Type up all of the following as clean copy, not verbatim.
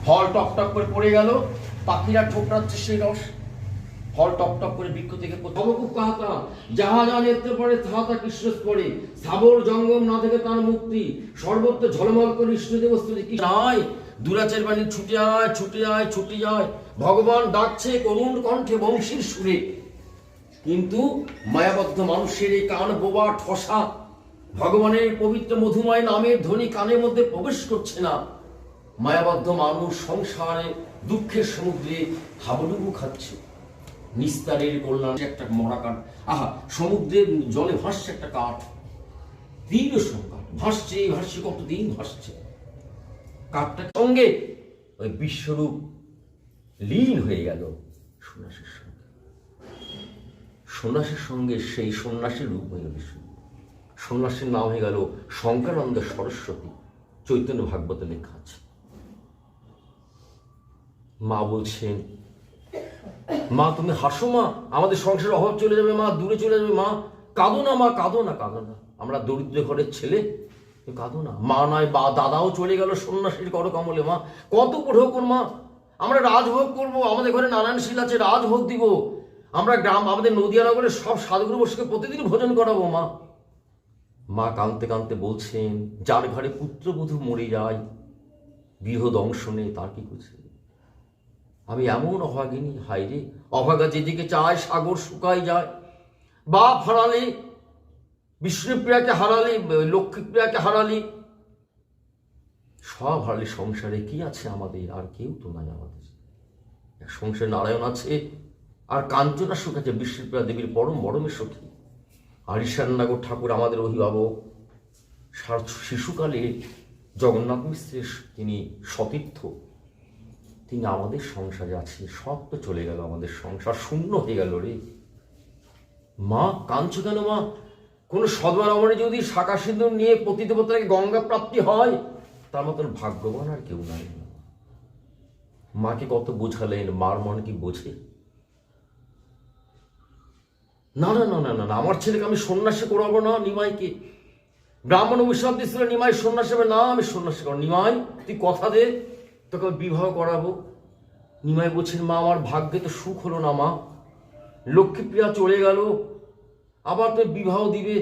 ফল top top করে পড়ে গেল, পাখিরা ঠোকরাচ্ছে সেই রস, ফল টপ টপ করে বৃক্ষ থেকে খুব কাহাতা যাহা যা নেত্রে পড়ে তাহা তা কৃষ্ণ পড়ে, স্থাবর জঙ্গম না থেকে তার মুক্তি, সর্বত্র ঝলমল করে ইষ্টদেব স্তুতি কি নাই। দুরাচের বাণী ছুটে আয় ছুটে আয় ছুটে যায়, ভগবান ডাকছে করুণ কণ্ঠে বংশীর সুরে। কিন্তু মায়াবদ্ধ মানুষের এই কান বোবা ঠসা, ভগবানের পবিত্র মধুময় নামের ধ্বনি কানের মধ্যে প্রবেশ করছে না। মায়াবদ্ধ মানুষ সংসারে দুঃখের সমুদ্রে হাবুডুবু খাচ্ছে। নিস্তারের কল্যাণ একটা মরা কাঠ, আহা সমুদ্রের জলে ভাসছে একটা কাঠ, দীর্ঘ সংখ্যা ভাসছে ভাসছে, কতদিন ভাসছে। কাঠটার সঙ্গে ওই বিশ্বরূপ লীন হয়ে গেল সন্ন্যাসীর সঙ্গে, সন্ন্যাসীর সঙ্গে সেই সন্ন্যাসীর রূপ হয়ে গেল বিশ্বরূপ। সন্ন্যাসীর নাম হয়ে গেল শঙ্করানন্দ সরস্বতী, চৈতন্য ভাগবতে লেখা আছে। মা বলছেন, মা তুমি হাসো মা, আমাদের সংসারের অভাব চলে যাবে মা, দূরে চলে যাবে মা, কাঁদো না মা, কাঁদো না কাঁদো না, আমরা দরিদ্র ঘরের ছেলে, কাঁদো না। মা নয় বা দাদাও চলে গেল সন্ন্যাসীর করকমলে, মা কত পড়ো মা, আমরা রাজভোগ করব, আমাদের ঘরে নারায়ণশীল আছে, রাজভোগ দিব, আমরা গ্রাম আমাদের নদিয়ানগরের সব সাধুগুরু বসে প্রতিদিন ভোজন করাবো মা। মা কাঁদতে কাঁদতে বলছেন, যার ঘরে পুত্রবধূ মরে যায় গৃহ দংশনে তার কি করছে, আমি এমন অভাগিনী, হাই রে অভাগা যেদিকে চায় সাগর শুকায় যায়। বাপ হারালি, বিষ্ণুপ্রিয়াকে হারালি, লক্ষ্মীপ্রিয়াকে হারালি, সব হারালি, সংসারে কি আছে আমাদের, আর কেউ তো নাই আমাদের। এক সংসারে নারায়ণ আছে আর কাঞ্চনা সুখ আছে, বিষ্ণুপ্রিয়া দেবীর পরম মরমে সখী। আর ঈশাননগর ঠাকুর আমাদের অভিভাবক, শিশুকালে জগন্নাথ মিশ্রের তিনি সতীর্থ, তিনি আমাদের সংসারে আছে। সব তো চলে গেল, আমাদের সংসার শূন্য হয়ে গেল রে। মা কাঁদছো কেন মা? কোন সদমা রমণী যদি শাঁখা সিঁদুর নিয়ে পতিদেবতাকে গঙ্গা প্রাপ্তি হয়, তার মতন ভাগ্যবান আর কেউ নাই। মাকে কত বোঝালেন, মার মন কি বোঝে? না না না না না, আমার ছেলেকে আমি সন্ন্যাসী করাবো না। নিমাইকে ব্রাহ্মণ অভিশাপ দিচ্ছিল, নিমাই সন্ন্যাসী হবে না, আমি সন্ন্যাসী করবো। নিমাই তুই কথা দে, তোকে বিবাহ করাবো। নিমাই বলছেন, মা আমার ভাগ্যে তো সুখ হলো না মা, লক্ষ্মীপ্রিয়া চলে গেল, আবার তো বিবাহ দিবে,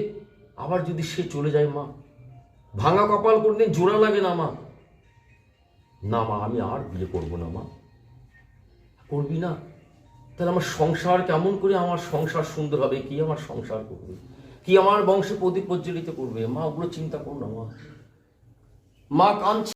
আবার যদি সে চলে যায় মা, ভাঙা কপাল করতে জোড়া লাগে না মা। না মা আমি আর বিয়ে করবো না মা। করবি না? তাহলে আমার সংসার কেমন করে, আমার সংসার সুন্দর হবে, কি আমার সংসার করবে, কি আমার বংশে প্রদীপ প্রজ্বলিত করবে? মা ওগুলো চিন্তা করো না মা। মা কাঁদছে।